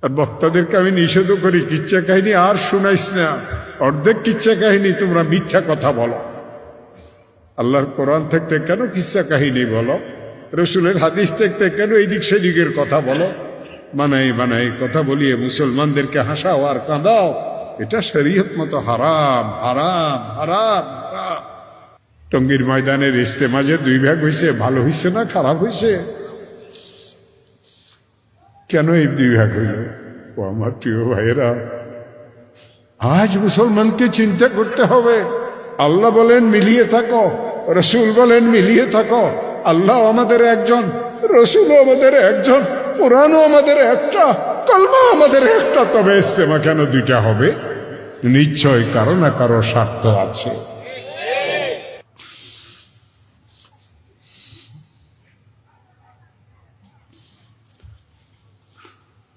আর বক্তাদেরকে আমি নিষেধ করি, কিচ্ছা কাহিনী আর শুনাইস না, অর্ধেক কিচ্ছা কাহিনী তোমরা মিথ্যা কথা বলো। আল্লাহর কোরআন থাকতে কেন কিচ্ছা কাহিনী বলো? রসুলের হাদিস থাকতে কেন এইদিক সেদিকের কথা বলো? বানাই বানাই কথা বলিয়ে মুসলমানদেরকে হাসাও আর কাঁদাও, এটা শরীয়ত মতো হারাম হারাম হারাম হারাম। টঙ্গীর ময়দানের ইস্তেমাজে 2 ভাগ হয়েছে, ভালো হয়েছে না খারাপ হয়েছে? কেন এই 2 ভাগ হইল? ও আমার প্রিয় ভাইয়েরা, আজ মুসলমানকে চিন্তা করতে হবে। আল্লাহ বলেন মিলিয়ে থাকো, রসুল বলেন মিলিয়ে থাকো। আল্লাহ আমাদের একজন, রসুলও আমাদের একজন, কোরআনও আমাদের একটা, কলমা আমাদের একটা। তবে ইস্তেমা কেন 2টা হবে? নিশ্চয় কারো না কারো স্বার্থ আছে।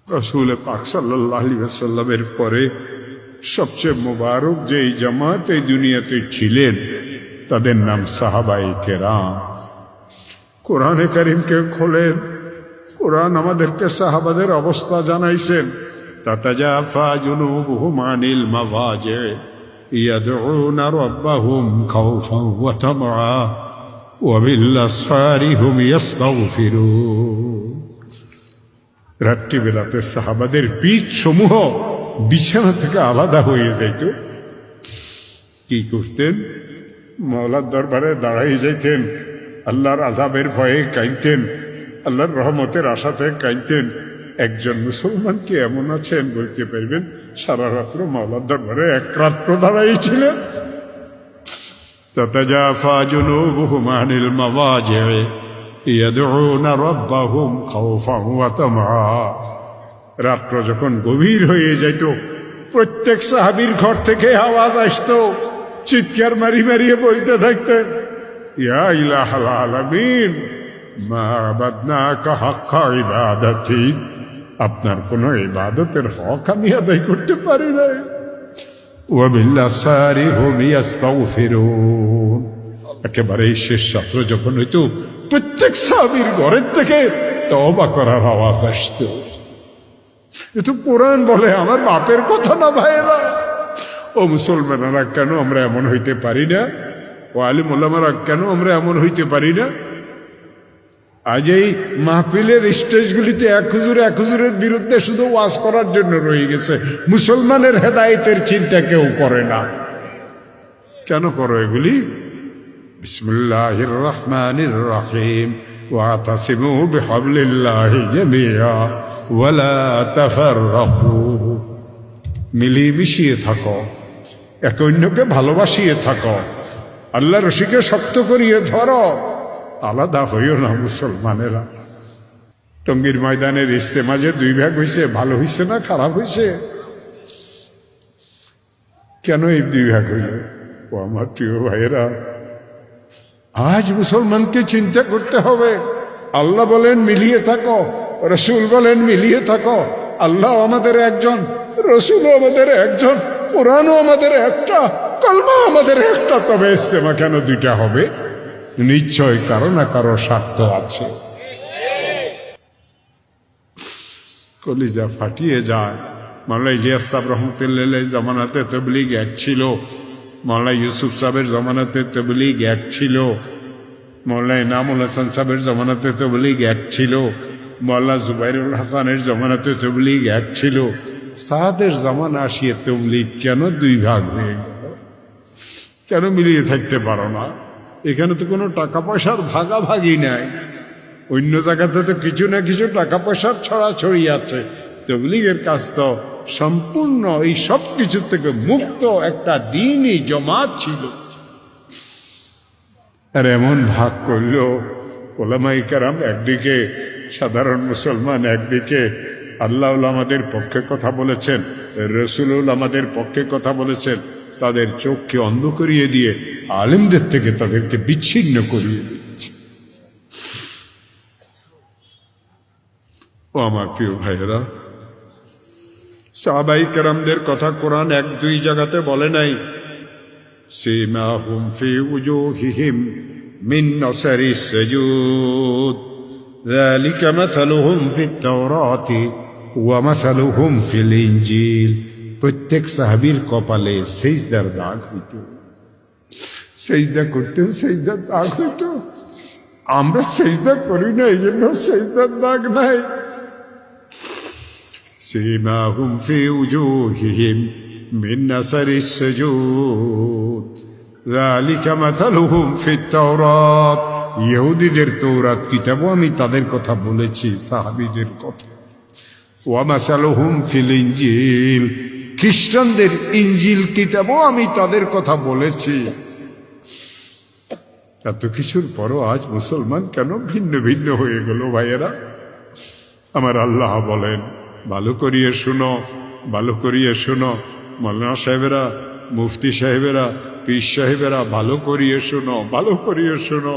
রাসূল পাক সাল্লাল্লাহু আলাইহি ওয়াসাল্লামের পরে সবচেয়ে মোবারক যে জামাত এই দুনিয়াতে ছিলেন তাদের নাম সাহাবায়ে কেরাম। কোরআনে কারীমকে খোলেন, কোরআন আমাদেরকে সাহাবাদের অবস্থা জানাইছেন। তাতাজাফা জুনুবুহুম আনিল মাযাজি ইয়াদউনা রাব্বাহুম খাওফান ওয়া তামআ ওয়া বিল আসফারি হুম ইস্তাগফিরুন। রাত্রিবেলাতে সাহাবাদের পিঠ সমূহ বিছানা থেকে আলাদা হয়ে যাইত। কি করতেন? মাওলার দরবারে দাঁড়াই যাইতেন, আল্লাহর আযাবের ভয়ে কাঁদতেন, আল্লাহর রহমতের আশাতে কাঁদতেন। একজন মুসলমান কি এমন আছেন বলতে পারবেন সারা রাত্র মাওলার দরবারে 1 রাত্র দাঁড়াইছিলেন? তাতাজাফা জুনুবুহুম আনিল মাযাজি ইয়াদউনা রাব্বাহুম খাওফান ওয়া তামআ। রাত্র যখন গভীর হয়ে যাইত, প্রত্যেক সাহাবীর ঘর থেকে আওয়াজ আসতো, চিৎকার মারি মারিয়ে বলতে থাকতেন, ইয়া ইলাহাল আলামিন মা আবাদনাকা হাক্কা ইবাদাতি। আপনার কোনো ইবাদতের হক আমি আদায় করতে পারি না। ওয়া বিল আসফারি হুম ইস্তাগফিরুন। একেবারে শেষ রাত্র যখন হইতো, প্রত্যেক সাহাবীর ঘরের থেকে তওবা করার আওয়াজ আসতো। এতো কোরআন বলে, আমার বাপের কথা না ভাইয়েরা। ও মুসলমানেরা, কেন আমরা এমন হইতে পারি না? ও আলিম ওলামারা, কেন আমরা এমন হইতে পারি না? আজ এই মাহফিলের স্টেজগুলিতে এক হুজুরের বিরুদ্ধে শুধু ওয়াজ করার জন্য রয়ে গেছে, মুসলমানের হেদায়েতের চিন্তা কেউ করে না। কেন করো এগুলি? বিসমিল্লাহির রহমানির রহিম ওয়াতাসিমু বিহাবলিল্লাহি জামিআ ওয়া লা তাফাররাকু। মিলিয়ে মিশিয়ে থাকো, একে অন্যকে ভালোবাসিয়ে থাকো, আল্লাহ রশিকে শক্ত করিয়ে ধরো, আলাদা হইও না মুসলমানেরা। টঙ্গীর ময়দানের ইস্তেমাজে 2 ভাগ হয়েছে, ভালো হয়েছে না খারাপ হয়েছে? কেন এই 2 ভাগ হইল? ও আমার প্রিয় ভাইয়েরা, আজ মুসলমানকে চিন্তা করতে হবে। আল্লাহ বলেন মিলিয়ে থাকো, রসুল বলেন মিলিয়ে থাকো। আল্লাহ আমাদের একজন, রসুলও আমাদের একজন, কোরআনও আমাদের একটা, কলমা আমাদের একটা। তবে ইস্তেমা কেন 2টা হবে? নিশ্চয় কারো না কারো স্বার্থ আছে। কলিজা ফাটিয়ে যায়। মাওলানা ইলিয়াস সাহেব রহমতুল্লাহ আলাইহির জামানাতে তাবলীগ এক ছিল, মাওলানা ইউসুফ সাহেবের জামানাতে তাবলীগ এক ছিল, মাওলানা ইনামুল হাসান সাহেবের জামানাতে তাবলীগ এক ছিল, মাওলানা জুবাইরুল হাসানের জামানাতে তাবলীগ এক ছিল। সাদের জামানা আসিয়ে তাবলীগ কেন 2 ভাগ হয়ে গেল? কেন মিলিয়ে থাকতে পারো না? এখানে তো কোনো টাকা পয়সার ভাগাভাগি নাই। অন্য জায়গাতে তো কিছু না কিছু টাকা পয়সার ছড়াছড়ি আছে। তাবলীগের কাজ তো সম্পূর্ণ এই সব কিছু থেকে মুক্ত একটা দ্বীনি জামাত ছিল। আর এমন ভাগ করলো, ওলামায়ে কেরাম একদিকে, সাধারণ মুসলমান একদিকে। আল্লাহ আমাদের পক্ষে কথা বলেছেন, রসুল আমাদের পক্ষে কথা বলেছেন, তাদের চোখকে অন্ধ করিয়ে দিয়ে আলেমদের থেকে তাদেরকে বিচ্ছিন্ন করিয়ে দিচ্ছে। ও আমার প্রিয় ভাইয়েরা, সাহাবায়ে কেরামদের কথা কোরআন 1-2 জায়গাতে বলে নাই। সীমাহুম ফি উজুহিহিম মিন নাসারিস সুজুদ যালিকা মাসালুহুম ফিত তাওরাতি ওয়া মাসালুহুম ফিল ইনজিল, প্রত্যেক সাহাবীর কপালে সেজদার দাগ হইত, সেজদা করতেও সেজদার দাগ হইত। আমরা সেজদা করি না, এই জন্য সেজদার দাগ নাই। সীমাহুম ফি উজুহিহিম মিন আসারিস সুজুদ যালিকা মাসালুহুম ফিত তাওরাত। ইহুদীদের তৌরাত কিতাবও আমি তাদের কথা বলেছি, সাহাবীদের কথা। ওয়া মাসালুহুম ফিল ইনজিল, খ্রিস্টানদের ইনজিল কিতাবও আমি তাদের কথা বলেছি। এত কিছুর পরও আজ মুসলমান কেন ভিন্ন ভিন্ন হয়ে গেল ভাইয়েরা? আমার আল্লাহ বলেন, ভালো করিয়ে শুনো, ভালো করিয়ে শুনো। মৌলানা সাহেবেরা, মুফতি সাহেবেরা, পীর সাহেবেরা, ভালো করিয়ে শুনো, ভালো করিয়ে শুনো।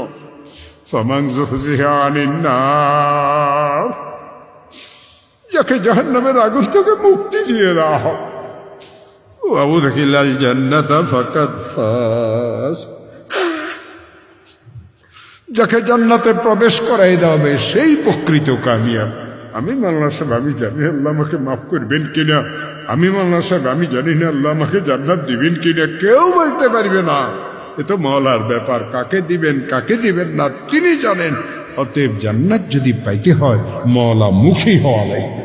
ফামান যুহজিহা আনিন নার, যাকে জাহান্নামের আগুন থেকে মুক্তি দিয়ে দেওয়া হয়, ওয়া উদখিলাল জান্নাতা ফাকাদ ফাজ, যাকে জান্নাতে প্রবেশ করাই দেওয়া হবে সেই প্রকৃত কামিয়াব। আমি মাওলানা সাহেব আমি জানি আল্লাহ আমাকে মাফ করবেন কিনা, আমি মাওলানা সাহেব আমি জানি না আল্লাহ আমাকে জান্নাত দিবেন কিনা, কেউ বলতে পারবে না। এ তো মওলার ব্যাপার, কাকে দিবেন কাকে দিবেন না তিনি জানেন। অতএব জান্নাত যদি পাইতে হয় মওলা মুখী হওয়া লাগবে।